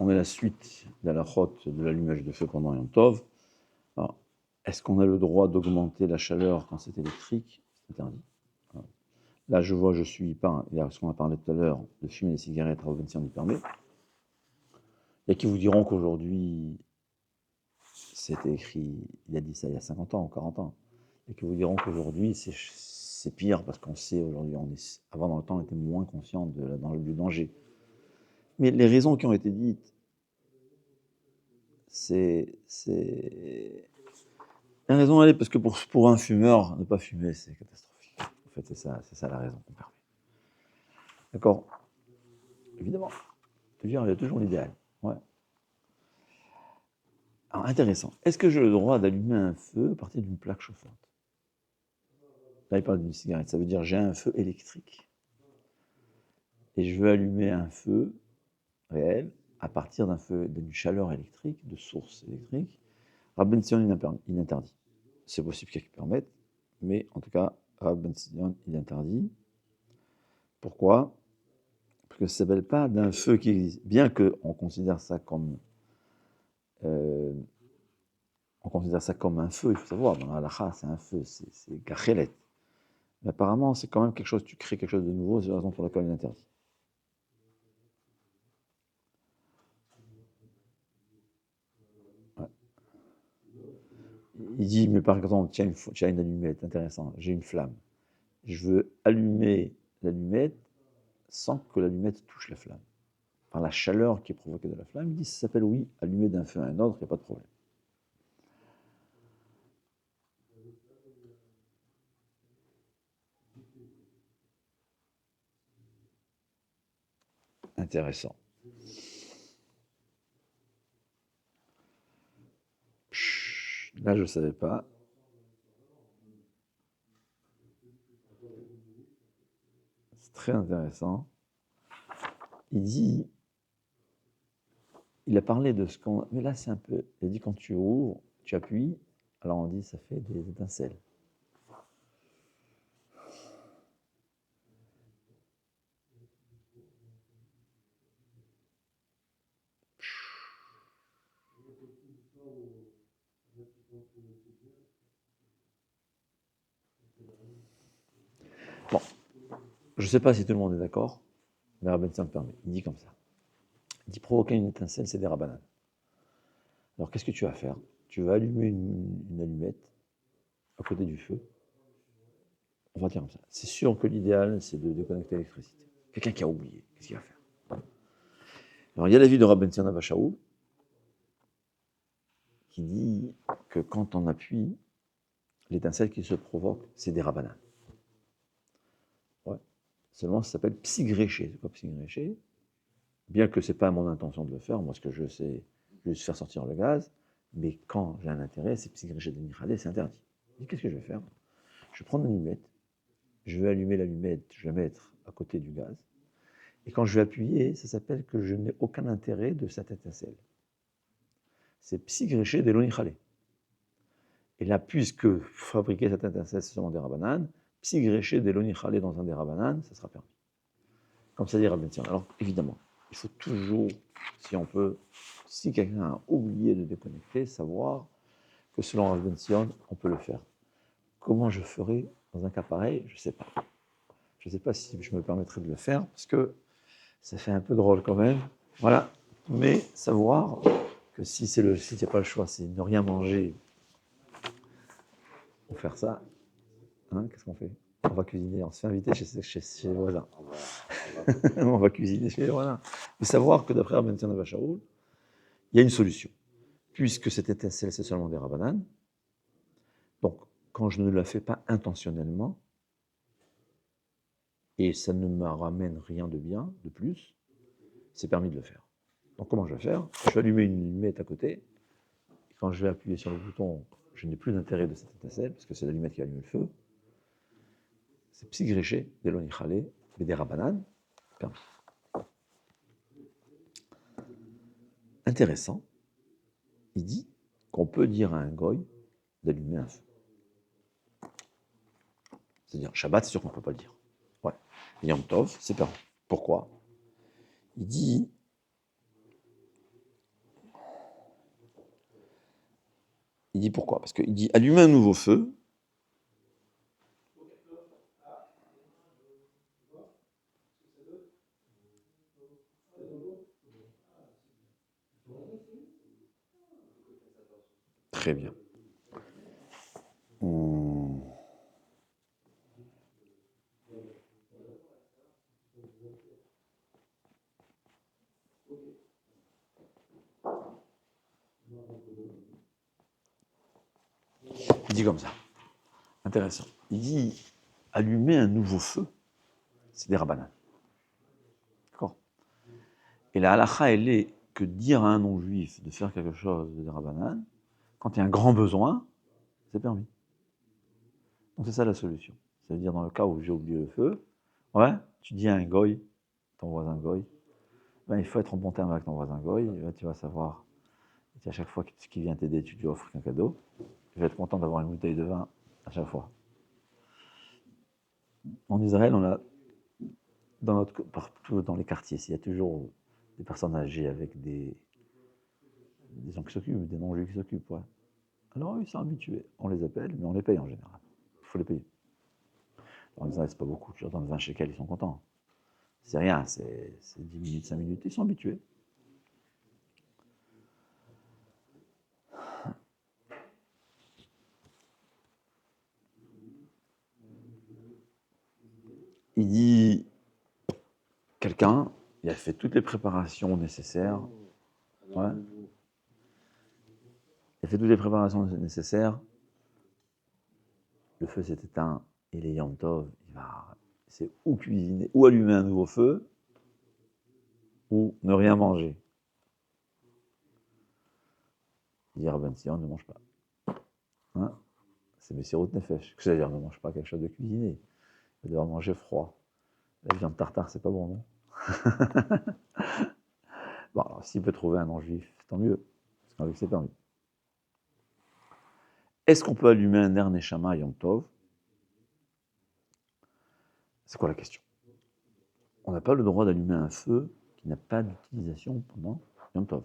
on est la suite de la chôte de l'allumage de feu pendant Yom Tov. Alors, est-ce qu'on a le droit d'augmenter la chaleur quand c'est électrique? C'est interdit. Là, je suis pas, il y a ce qu'on a parlé tout à l'heure, de fumer des cigarettes, Rav Ben Sion y permet. Il y a qui vous diront qu'aujourd'hui, c'était écrit, il a dit ça il y a 50 ans ou 40 ans, et qui vous diront qu'aujourd'hui, c'est pire parce qu'on sait aujourd'hui, avant dans le temps, on était moins conscient du danger. Mais les raisons qui ont été dites, la raison, elle est parce que pour un fumeur, ne pas fumer, c'est catastrophique. En fait, c'est ça la raison qu'on permet. D'accord? Évidemment. Il y a toujours l'idéal. Ouais. Alors, intéressant. Est-ce que j'ai le droit d'allumer un feu à partir d'une plaque chauffante? Là, il parle d'une cigarette. Ça veut dire j'ai un feu électrique. Et je veux allumer un feu réel à partir d'une chaleur électrique, de source électrique. Rav Ben Sion, il interdit. C'est possible qu'il y ait qui permette, mais en tout cas, Rav Ben Sion, il interdit. Pourquoi? Parce que ça ne s'appelle pas d'un feu qui existe. Bien qu'on considère ça comme un feu, il faut savoir, dans la halakha, c'est un feu, c'est gachelet. Mais apparemment, c'est quand même quelque chose, tu crées quelque chose de nouveau, c'est la raison pour laquelle il interdit. Ouais. Il dit, mais par exemple, tiens une allumette, intéressant, j'ai une flamme. Je veux allumer l'allumette sans que l'allumette touche la flamme. Par la chaleur qui est provoquée de la flamme, il dit, ça s'appelle, oui, allumer d'un feu à un autre, il n'y a pas de problème. Intéressant. Là, je ne savais pas. C'est très intéressant. Il a parlé de ce qu'on... Mais là, c'est un peu... Il a dit quand tu ouvres, tu appuies, alors on dit ça fait des étincelles. Bon, je ne sais pas si tout le monde est d'accord, mais Rabban Tzim permet. Il dit comme ça. Il dit provoquer une étincelle, c'est des rabbanan. Alors qu'est-ce que tu vas faire? Tu vas allumer une allumette à côté du feu. On va dire comme ça. C'est sûr que l'idéal, c'est de déconnecter l'électricité. Quelqu'un qui a oublié, qu'est-ce qu'il va faire? Alors il y a l'avis de Rabban Tzim Abashaoul qui dit que quand on appuie, l'étincelle qui se provoque, c'est des rabbanan. Ouais. Seulement, ça s'appelle psigréché. C'est quoi psigréché? Bien que ce n'est pas mon intention de le faire, moi ce que je sais, juste faire sortir le gaz, mais quand j'ai un intérêt, c'est psigréché de Nichalé, c'est interdit. Je dis, qu'est-ce que je vais faire? Je vais prendre une allumette, je vais allumer l'allumette, je vais la mettre à côté du gaz, et quand je vais appuyer, ça s'appelle que je n'ai aucun intérêt de cette étincelle. C'est psigréché de l'onichalé. Et là, puisque fabriquer cette étincelle, c'est seulement des rabananes, psigréché de l'onichalé dans un des rabananes, ça sera permis. Comme ça dit Rabban Tzim. Alors, évidemment, il faut toujours, si on peut, si quelqu'un a oublié de déconnecter, savoir que selon Rabban Tzim, on peut le faire. Comment je ferai dans un cas pareil? Je ne sais pas. Je ne sais pas si je me permettrai de le faire, parce que ça fait un peu drôle quand même. Voilà. Mais savoir que si il n'y a pas le choix, c'est ne rien manger pour faire ça, hein, qu'est-ce qu'on fait? On va cuisiner, on se fait inviter chez les voisins. On va cuisiner chez les voisins. Mais savoir que d'après Rabban Tzim Abashaoul, il y a une solution. Puisque cette étincelle, c'est seulement des rabananes, donc quand je ne la fais pas intentionnellement, et ça ne me ramène rien de bien, de plus, c'est permis de le faire. Donc comment je vais faire? Je vais allumer une allumette à côté, et quand je vais appuyer sur le bouton, je n'ai plus d'intérêt de cette étincelle, parce que c'est l'allumette qui allume le feu. C'est psigréché, des lonichalé, mais des rabananes, permis. Intéressant, il dit qu'on peut dire à un goy d'allumer un feu. C'est-à-dire, Shabbat, c'est sûr qu'on ne peut pas le dire. Ouais. Yom Tov, c'est permis. Pourquoi? Il dit, Il dit pourquoi? Parce qu'il dit allumer un nouveau feu. Très bien. Hmm. Il dit comme ça. Intéressant. Il dit allumer un nouveau feu, c'est des rabbanan. D'accord? Et la halakha, elle est que dire à un non-juif de faire quelque chose de rabbanan, quand il y a un grand besoin, c'est permis. Donc c'est ça la solution. Ça veut dire dans le cas où j'ai oublié le feu, ouais, tu dis à un goy, ton voisin goy, ben, il faut être en bon terme avec ton voisin goy, ben, tu vas savoir, à chaque fois qu'il vient t'aider, tu lui offres un cadeau, il va être content d'avoir une bouteille de vin à chaque fois. En Israël, on a, partout dans les quartiers, il y a toujours des personnes âgées avec des gens qui s'occupent, des non-juifs qui s'occupent, ouais. Alors ils sont habitués, on les appelle, mais on les paye en général. Il faut les payer. En Israël, c'est pas beaucoup, tu leur donnes 20 shekels, ils sont contents. C'est rien, c'est 10 minutes, 5 minutes, ils sont habitués. Il dit, quelqu'un, il a fait toutes les préparations nécessaires. Ouais. Il a fait toutes les préparations nécessaires. Le feu s'est éteint, il est Yom Tov, c'est ou cuisiner, ou allumer un nouveau feu, ou ne rien manger. Il dit, Rabban Sion, ne mange pas. Hein, c'est Messirut Nefesh. C'est-à-dire, ne mange pas quelque chose de cuisiné. Il va devoir manger froid. La viande tartare, c'est pas bon, non? Bon, alors, s'il peut trouver un non-juif, tant mieux. Parce que c'est permis. Est-ce qu'on peut allumer un ner neshama à Yom Tov? C'est quoi la question? On n'a pas le droit d'allumer un feu qui n'a pas d'utilisation pendant Yom Tov.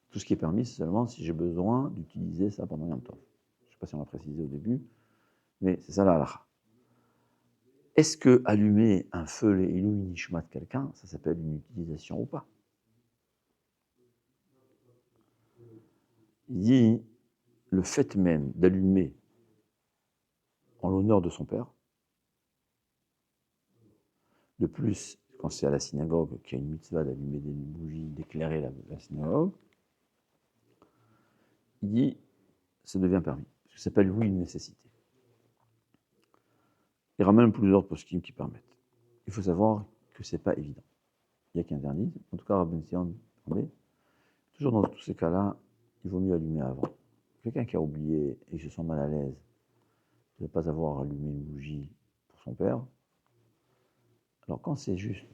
Tout ce qui est permis, c'est seulement si j'ai besoin d'utiliser ça pendant Yom Tov. Je ne sais pas si on l'a précisé au début, mais c'est ça la halakha. Est-ce que allumer un feu, les Ilou Nishmat de quelqu'un, ça s'appelle une utilisation ou pas? Il dit, le fait même d'allumer en l'honneur de son père, de plus, quand c'est à la synagogue, qu'il y a une mitzvah d'allumer des bougies, d'éclairer la synagogue, il dit, ça devient permis. Parce que ça s'appelle, oui, une nécessité. Il ramène plusieurs poskim qui permettent. Il faut savoir que ce n'est pas évident. Il y a qui interdisent. En tout cas, Rabban Sion permet. Toujours dans tous ces cas-là, il vaut mieux allumer avant. Quelqu'un qui a oublié et qui se sent mal à l'aise de ne pas avoir allumé une bougie pour son père. Alors quand c'est juste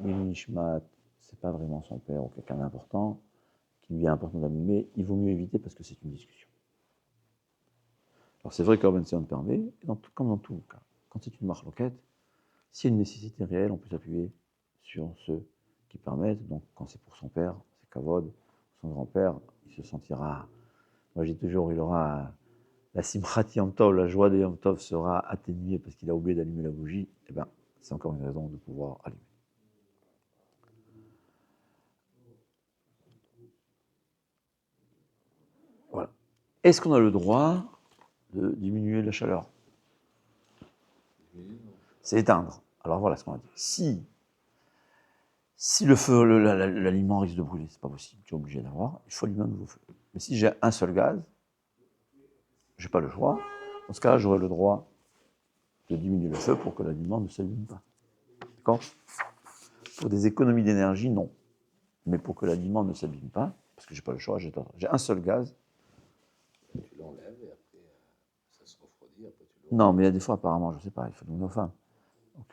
Nishmat, c'est pas vraiment son père ou quelqu'un d'important, qui lui est important d'allumer, il vaut mieux éviter parce que c'est une discussion. Alors c'est vrai que Rabban Sion permet, comme dans tout cas. Quand c'est une marloquette, s'il y a une nécessité réelle, on peut s'appuyer sur ceux qui permettent. Donc, quand c'est pour son père, c'est Kavod, son grand-père, il se sentira. Moi, je dis toujours, il aura la simchat Yom Tov, la joie de Yom Tov sera atténuée parce qu'il a oublié d'allumer la bougie. Eh bien, c'est encore une raison de pouvoir allumer. Voilà. Est-ce qu'on a le droit de diminuer la chaleur? C'est éteindre. Alors voilà ce qu'on a dit. Si le feu, l'aliment risque de brûler, c'est pas possible, tu es obligé d'avoir, il faut allumer un nouveau feu. Mais si j'ai un seul gaz, je n'ai pas le choix. Dans ce cas-là, j'aurai le droit de diminuer le feu pour que l'aliment ne s'allume pas. D'accord? Pour des économies d'énergie, non. Mais pour que l'aliment ne s'abîme pas, parce que je n'ai pas le choix, j'ai un seul gaz. Tu l'enlèves et après ça se refroidit. Après non, mais il y a des fois, apparemment, je ne sais pas, il faut demander aux femmes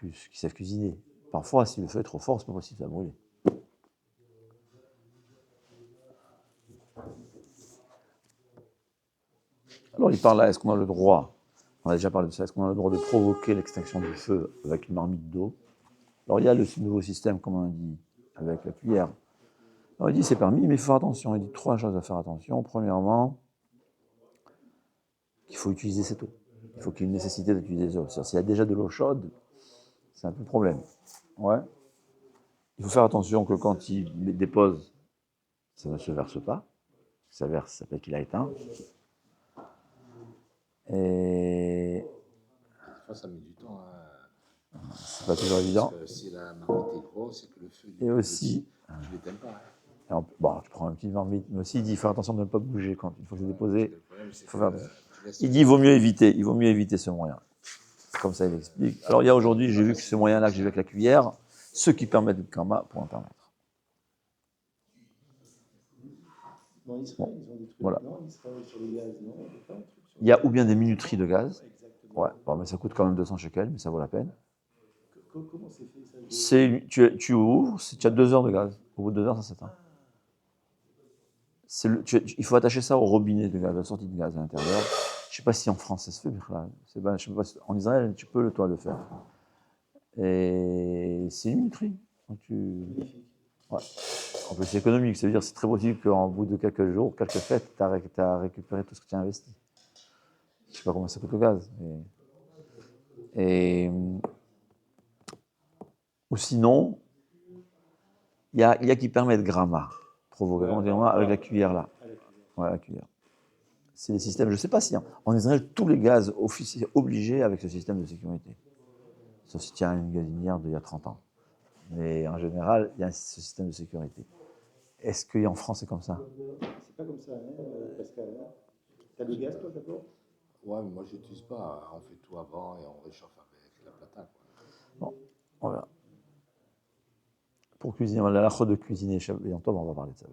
qui savent cuisiner. Parfois, si le feu est trop fort, c'est pas possible, ça va brûler. Alors, il parle là, est-ce qu'on a le droit, on a déjà parlé de ça, est-ce qu'on a le droit de provoquer l'extinction du feu avec une marmite d'eau? Alors, il y a le nouveau système, comme on a dit, avec la cuillère. Alors, il dit c'est permis, mais il faut faire attention. Il dit trois choses à faire attention. Premièrement, faut utiliser cette eau. Il faut qu'il y ait une nécessité d'utiliser l'eau. S'il y a déjà de l'eau chaude, c'est un peu le problème. Ouais. Il faut faire attention que quand il dépose, ça ne se verse pas. Si ça verse, ça fait qu'il a éteint. Et Des fois, ça met du temps. Hein. c'est pas toujours évident. Parce que si la marmite est grosse et que le feu Et est aussi, petit, tu l'éteins pas. Hein. Bon, tu prends un petit marmite, mais aussi il dit faire attention de ne pas bouger quand une fois que c'est déposé. Le problème, c'est Faut que faire... tu laisses Il dit il vaut mieux éviter ce moyen. Comme ça, il explique. Alors il y a aujourd'hui, j'ai vu que ce moyen-là que j'ai vu avec la cuillère, ceux qui permettent le karma pour en permettre. En Israël, ils ont des trucs. Voilà. Non, Israël sur le gaz, non, il y a pas un truc sur Il y a ou bien des minuteries de gaz. Exactement. Ouais, bon, mais ça coûte quand même 200 shekels, mais ça vaut la peine. Comment c'est fait ça Tu ouvres, tu as 2 heures de gaz. Au bout de 2 heures, ça s'éteint. Il faut attacher ça au robinet de gaz, à la sortie de gaz à l'intérieur. Je ne sais pas si en France ça se fait, je sais pas si, en Israël, tu peux toi le faire. Et c'est une minuterie. Donc ouais. En plus, c'est économique, ça veut dire que c'est très possible qu'en bout de quelques jours, quelques fêtes, tu as récupéré tout ce que tu as investi. Je ne sais pas combien ça coûte le gaz. Ou sinon, il y a qui permettent gramma, provoquer, avec la cuillère là. Ouais, la cuillère. C'est des systèmes, je ne sais pas si en Israël, tous les gaz officiels obligés avec ce système de sécurité. Sauf si tu as une gazinière d'il y a 30 ans. Mais en général, il y a ce système de sécurité. Est-ce qu'en France, c'est comme ça? C'est pas comme ça, hein, Pascal. Hein. T'as le gaz, toi, d'abord? Ouais, mais moi, je n'utilise pas. On fait tout avant et on réchauffe avec la plata. Bon, voilà. Pour cuisiner, la de cuisiner, on va parler de ça.